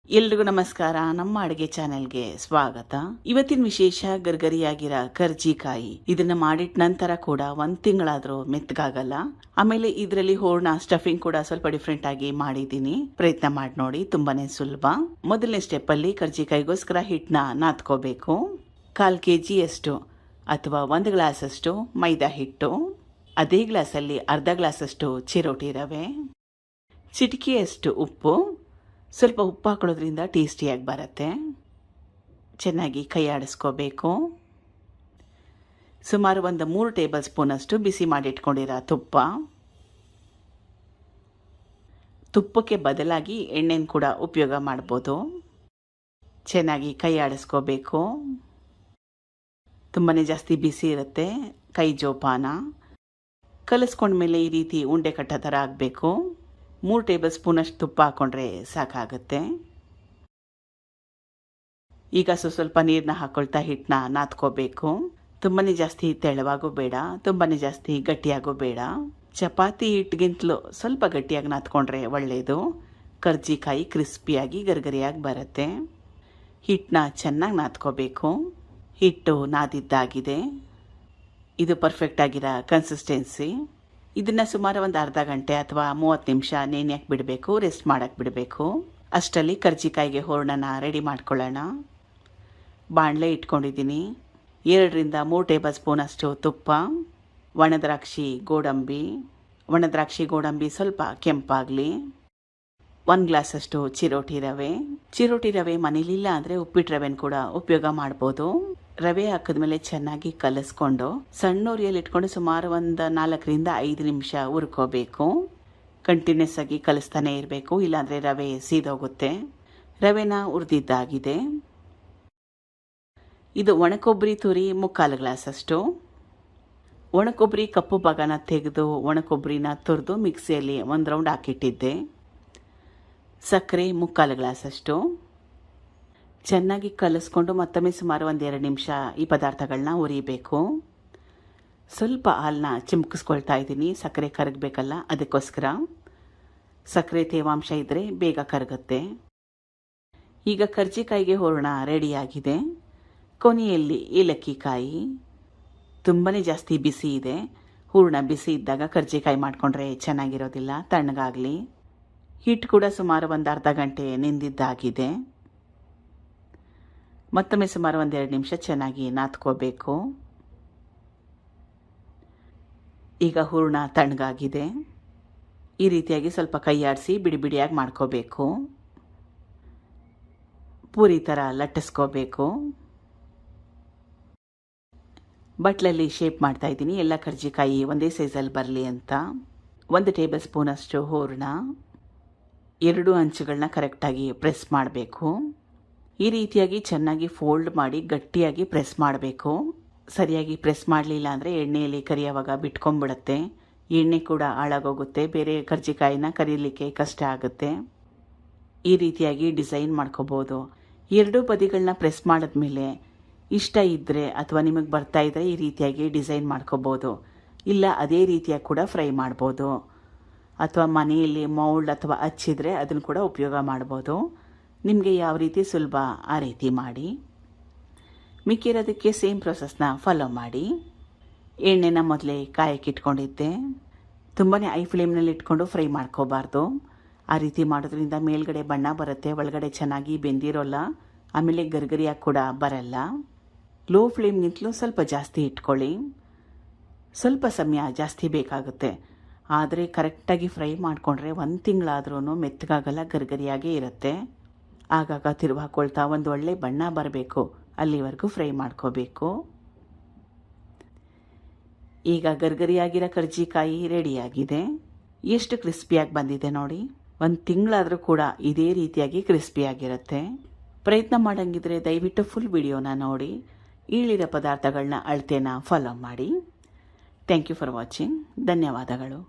ಎಲ್ರಿಗೂ ನಮಸ್ಕಾರ. ನಮ್ಮ ಅಡುಗೆ ಚಾನೆಲ್ಗೆ ಸ್ವಾಗತ. ಇವತ್ತಿನ ವಿಶೇಷ ಗರ್ಗರಿಯಾಗಿರೋ ಕರ್ಜಿಕಾಯಿ. ಇದನ್ನ ಮಾಡಿದ ನಂತರ ಕೂಡ 1 ತಿಂಗಳಾದ್ರೂ ಮೆತ್ತಗಾಗಲ್ಲ. ಆಮೇಲೆ ಇದರಲ್ಲಿ ಹೂರ್ಣ ಸ್ಟಫಿಂಗ್ ಕೂಡ ಸ್ವಲ್ಪ ಡಿಫ್ರೆಂಟ್ ಆಗಿ ಮಾಡಿದ್ದೀನಿ. ಪ್ರಯತ್ನ ಮಾಡಿ ನೋಡಿ, ತುಂಬಾನೇ ಸುಲಭ. ಮೊದಲನೇ ಸ್ಟೆಪ್ ಅಲ್ಲಿ ಕರ್ಜಿಕಾಯಿಗೋಸ್ಕರ ಹಿಟ್ಟನ್ನ ನಾದ್ಕೋಬೇಕು. 1/4 kg ಅಷ್ಟು ಅಥವಾ 1 ಗ್ಲಾಸ್ ಅಷ್ಟು ಮೈದಾ ಹಿಟ್ಟು, ಅದೇ ಗ್ಲಾಸಲ್ಲಿ ಅರ್ಧ ಗ್ಲಾಸ್ ಅಷ್ಟು ಚಿರೋಟಿ ರವೆ, ಚಿಟಿಕೆಯಷ್ಟು ಉಪ್ಪು. ಸ್ವಲ್ಪ ಉಪ್ಪು ಹಾಕೊಳ್ಳೋದ್ರಿಂದ ಟೇಸ್ಟಿಯಾಗಿ ಬರುತ್ತೆ. ಚೆನ್ನಾಗಿ ಕೈ ಆಡಿಸ್ಕೋಬೇಕು. ಸುಮಾರು 3 ಟೇಬಲ್ ಸ್ಪೂನ್ ಅಷ್ಟು ಬಿಸಿ ಮಾಡಿಟ್ಕೊಂಡಿರೋ ತುಪ್ಪಕ್ಕೆ ಬದಲಾಗಿ ಎಣ್ಣೆನ ಕೂಡ ಉಪಯೋಗ ಮಾಡ್ಬೋದು. ಚೆನ್ನಾಗಿ ಕೈ ಆಡಿಸ್ಕೋಬೇಕು. ತುಂಬಾ ಜಾಸ್ತಿ ಬಿಸಿ ಇರುತ್ತೆ, ಕೈ ಜೋಪಾನ. ಕಲಿಸ್ಕೊಂಡ್ಮೇಲೆ ಈ ರೀತಿ ಉಂಡೆ ಕಟ್ಟೋ ಥರ ಆಗಬೇಕು. 3 ಟೇಬಲ್ ಸ್ಪೂನ್ ಅಷ್ಟು ತುಪ್ಪ ಹಾಕೊಂಡ್ರೆ ಸಾಕಾಗುತ್ತೆ. ಈಗ ಸ್ವಲ್ಪ ನೀರನ್ನ ಹಾಕೊಳ್ತಾ ಹಿಟ್ಟನ್ನ ನಾದ್ಕೋಬೇಕು. ತುಂಬಾನೇ ಜಾಸ್ತಿ ತೆಳುವಾಗೂ ಬೇಡ, ತುಂಬಾನೇ ಜಾಸ್ತಿ ಗಟ್ಟಿಯಾಗೂ ಬೇಡ. ಚಪಾತಿ ಹಿಟ್ಟಿಗಿಂತಲೂ ಸ್ವಲ್ಪ ಗಟ್ಟಿಯಾಗಿ ನಾದ್ಕೊಂಡ್ರೆ ಒಳ್ಳೆಯದು. ಕರ್ಜಿಕಾಯಿ ಕ್ರಿಸ್ಪಿಯಾಗಿ ಗರ್ಗರಿಯಾಗಿ ಬರುತ್ತೆ. ಹಿಟ್ಟನ್ನ ಚೆನ್ನಾಗಿ ನಾದ್ಕೋಬೇಕು. ಹಿಟ್ಟು ನಾದಿದ್ದಾಗಿದೆ. ಇದು ಪರ್ಫೆಕ್ಟ್ ಆಗಿರೋ ಕನ್ಸಿಸ್ಟೆನ್ಸಿ. ಇದನ್ನ ಸುಮಾರು 1 ಅರ್ಧ ಗಂಟೆ ಅಥವಾ 30 ನಿಮಿಷ ನೆನೆಯಕ್ಕೆ ಬಿಡಬೇಕು, ರೆಸ್ಟ್ ಮಾಡಕ್ಕೆ ಬಿಡಬೇಕು. ಅಷ್ಟರಲ್ಲಿ ಕರ್ಜಿಕಾಯಿಗೆ ಹೂರಣನ ರೆಡಿ ಮಾಡ್ಕೊಳ್ಳೋಣ. ಬಾಣಲೆ ಇಟ್ಕೊಂಡಿದ್ದೀನಿ. 2 ರಿಂದ 3 ಟೇಬಲ್ ಸ್ಪೂನ್ ಅಷ್ಟು ತುಪ್ಪ, ಒಣದ್ರಾಕ್ಷಿ ಗೋಡಂಬಿ ಸ್ವಲ್ಪ ಕೆಂಪಾಗಲಿ, 1 ಗ್ಲಾಸ್ ಅಷ್ಟು ಚಿರೋಟಿ ರವೆ ಮನೇಲಿಲ್ಲ ಅಂದರೆ ಉಪ್ಪಿಟ್ಟು ರವೆನ ಕೂಡ ಉಪಯೋಗ ಮಾಡ್ಬೋದು. ರವೆ ಹಾಕಿದ್ಮೇಲೆ ಚೆನ್ನಾಗಿ ಕಲಿಸ್ಕೊಂಡು ಸಣ್ಣ ಉರಿಯಲ್ಲಿ ಇಟ್ಕೊಂಡು ಸುಮಾರು 4 ರಿಂದ 5 ನಿಮಿಷ ಹುರ್ಕೋಬೇಕು. ಕಂಟಿನ್ಯೂಸ್ ಆಗಿ ಕಲಿಸ್ತಾನೆ ಇರಬೇಕು, ಇಲ್ಲಾಂದರೆ ರವೆ ಸೀದೋಗುತ್ತೆ. ರವೆನ ಹುರಿದಿದ್ದಾಗಿದೆ. ಇದು ಒಣಕೊಬ್ಬರಿ ತುರಿ 3/4 ಗ್ಲಾಸ್ ಅಷ್ಟು. ಒಣಕೊಬ್ಬರಿ ಕಪ್ಪು ಭಾಗನ ತೆಗೆದು ಒಣಕೊಬ್ಬರಿನ ತುರಿದು ಮಿಕ್ಸಿಯಲ್ಲಿ 1 ರೌಂಡ್ ಹಾಕಿಟ್ಟಿದ್ದೆ. ಸಕ್ಕರೆ 3/4 ಗ್ಲಾಸ್ ಅಷ್ಟು. ಚೆನ್ನಾಗಿ ಕಲಿಸ್ಕೊಂಡು ಮತ್ತೊಮ್ಮೆ ಸುಮಾರು 1-2 ನಿಮಿಷ ಈ ಪದಾರ್ಥಗಳನ್ನ ಹುರಿಬೇಕು. ಸ್ವಲ್ಪ ಹಾಲನ್ನ ಚಿಮ್ಕಿಸ್ಕೊಳ್ತಾ ಇದ್ದೀನಿ, ಸಕ್ಕರೆ ಕರಗಬೇಕಲ್ಲ ಅದಕ್ಕೋಸ್ಕರ. ಸಕ್ಕರೆ ತೇವಾಂಶ ಇದ್ದರೆ ಬೇಗ ಕರಗುತ್ತೆ. ಈಗ ಕರ್ಜಿಕಾಯಿಗೆ ಹೂರಣ ರೆಡಿಯಾಗಿದೆ. ಕೊನೆಯಲ್ಲಿ ಏಲಕ್ಕಿ ಕಾಯಿ. ತುಂಬಾ ಜಾಸ್ತಿ ಬಿಸಿ ಇದೆ. ಹೂರಣ ಬಿಸಿ ಇದ್ದಾಗ ಕರ್ಜಿಕಾಯಿ ಮಾಡಿಕೊಂಡ್ರೆ ಚೆನ್ನಾಗಿರೋದಿಲ್ಲ, ತಣ್ಣಗಾಗಲಿ. ಹಿಟ್ಟು ಕೂಡ ಸುಮಾರು 1 ಅರ್ಧ ಗಂಟೆ ನೆಂದಿದ್ದಾಗಿದೆ. ಮತ್ತೊಮ್ಮೆ ಸುಮಾರು 1-2 ನಿಮಿಷ ಚೆನ್ನಾಗಿ ನಾದ್ಕೋಬೇಕು. ಈಗ ಹೂರಣ ತಣ್ಣಗಾಗಿದೆ. ಈ ರೀತಿಯಾಗಿ ಸ್ವಲ್ಪ ಕೈ ಆಡಿಸಿ ಬಿಡಿ ಬಿಡಿಯಾಗಿ ಮಾಡ್ಕೋಬೇಕು. ಪೂರಿ ಥರ ಲಟ್ಟಿಸ್ಕೋಬೇಕು. ಬಟ್ಲಲ್ಲಿ ಶೇಪ್ ಮಾಡ್ತಾ ಇದ್ದೀನಿ, ಎಲ್ಲ ಕರ್ಜಿಕಾಯಿ ಒಂದೇ ಸೈಜಲ್ಲಿ ಬರಲಿ ಅಂತ. 1 ಟೇಬಲ್ ಸ್ಪೂನ್ ಅಷ್ಟು ಹೂರಣ. 2 ಅಂಚುಗಳನ್ನ ಕರೆಕ್ಟಾಗಿ ಪ್ರೆಸ್ ಮಾಡಬೇಕು. ಈ ರೀತಿಯಾಗಿ ಚೆನ್ನಾಗಿ ಫೋಲ್ಡ್ ಮಾಡಿ ಗಟ್ಟಿಯಾಗಿ ಪ್ರೆಸ್ ಮಾಡಬೇಕು. ಸರಿಯಾಗಿ ಪ್ರೆಸ್ ಮಾಡಲಿಲ್ಲ ಅಂದರೆ ಎಣ್ಣೆಯಲ್ಲಿ ಕರಿಯುವಾಗ ಬಿಟ್ಕೊಂಡ್ಬಿಡುತ್ತೆ. ಎಣ್ಣೆ ಕೂಡ ಹಾಳಾಗೋಗುತ್ತೆ, ಬೇರೆ ಕರ್ಜಿಕಾಯಿನ ಕರಿಯಲಿಕ್ಕೆ ಕಷ್ಟ ಆಗುತ್ತೆ. ಈ ರೀತಿಯಾಗಿ ಡಿಸೈನ್ ಮಾಡ್ಕೋಬೋದು. 2 ಬದಿಗಳನ್ನ ಪ್ರೆಸ್ ಮಾಡಿದ್ಮೇಲೆ ಇಷ್ಟ ಇದ್ದರೆ ಅಥವಾ ನಿಮಗೆ ಬರ್ತಾ ಇದ್ದರೆ ಈ ರೀತಿಯಾಗಿ ಡಿಸೈನ್ ಮಾಡ್ಕೋಬೋದು. ಇಲ್ಲ ಅದೇ ರೀತಿಯಾಗಿ ಕೂಡ ಫ್ರೈ ಮಾಡ್ಬೋದು. ಅಥವಾ ಮನೆಯಲ್ಲಿ ಮೌಲ್ಡ್ ಅಥವಾ ಹಚ್ಚಿದ್ರೆ ಅದನ್ನು ಕೂಡ ಉಪಯೋಗ ಮಾಡ್ಬೋದು. ನಿಮಗೆ ಯಾವ ರೀತಿ ಸುಲಭ ಆ ರೀತಿ ಮಾಡಿ. ಮಿಕ್ಕಿರೋದಕ್ಕೆ ಸೇಮ್ ಪ್ರೊಸೆಸ್ನ ಫಾಲೋ ಮಾಡಿ. ಎಣ್ಣೆನ ಮೊದಲೇ ಕಾಯಕ್ಕೆ ಇಟ್ಕೊಂಡಿದ್ದೆ. ತುಂಬಾ ಐ ಫ್ಲೇಮ್ನಲ್ಲಿ ಇಟ್ಕೊಂಡು ಫ್ರೈ ಮಾಡ್ಕೋಬಾರ್ದು. ಆ ರೀತಿ ಮಾಡೋದ್ರಿಂದ ಮೇಲ್ಗಡೆ ಬಣ್ಣ ಬರುತ್ತೆ, ಒಳಗಡೆ ಚೆನ್ನಾಗಿ ಬೆಂದಿರೋಲ್ಲ, ಆಮೇಲೆ ಗರ್ಗರಿಯಾಗಿ ಕೂಡ ಬರಲ್ಲ. ಲೋ ಫ್ಲೇಮ್ಗಿಂತಲೂ ಸ್ವಲ್ಪ ಜಾಸ್ತಿ ಇಟ್ಕೊಳ್ಳಿ. ಸ್ವಲ್ಪ ಸಮಯ ಜಾಸ್ತಿ ಬೇಕಾಗುತ್ತೆ, ಆದರೆ ಕರೆಕ್ಟಾಗಿ ಫ್ರೈ ಮಾಡಿಕೊಂಡ್ರೆ 1 ತಿಂಗಳಾದ್ರೂ ಮೆತ್ತಗಾಗಲ್ಲ, ಗರ್ಗರಿಯಾಗೇ ಇರುತ್ತೆ. ಆಗಾಗ ತಿರುವು ಹಾಕ್ಕೊಳ್ತಾ ಒಂದು ಒಳ್ಳೆ ಬಣ್ಣ ಬರಬೇಕು, ಅಲ್ಲಿವರೆಗೂ ಫ್ರೈ ಮಾಡ್ಕೋಬೇಕು. ಈಗ ಗರ್ಗರಿಯಾಗಿರೋ ಕರ್ಜಿಕಾಯಿ ರೆಡಿಯಾಗಿದೆ. ಎಷ್ಟು ಕ್ರಿಸ್ಪಿಯಾಗಿ ಬಂದಿದೆ ನೋಡಿ. 1 ತಿಂಗಳಾದರೂ ಕೂಡ ಇದೇ ರೀತಿಯಾಗಿ ಕ್ರಿಸ್ಪಿಯಾಗಿರುತ್ತೆ. ಪ್ರಯತ್ನ ಮಾಡಂಗಿದ್ರೆ ದಯವಿಟ್ಟು ಫುಲ್ ವಿಡಿಯೋನ ನೋಡಿ. ಈಳಿರೋ ಪದಾರ್ಥಗಳನ್ನ ಅಳತೆನ ಫಾಲೋ ಮಾಡಿ. Thank you for watching. ಧನ್ಯವಾದಗಳು.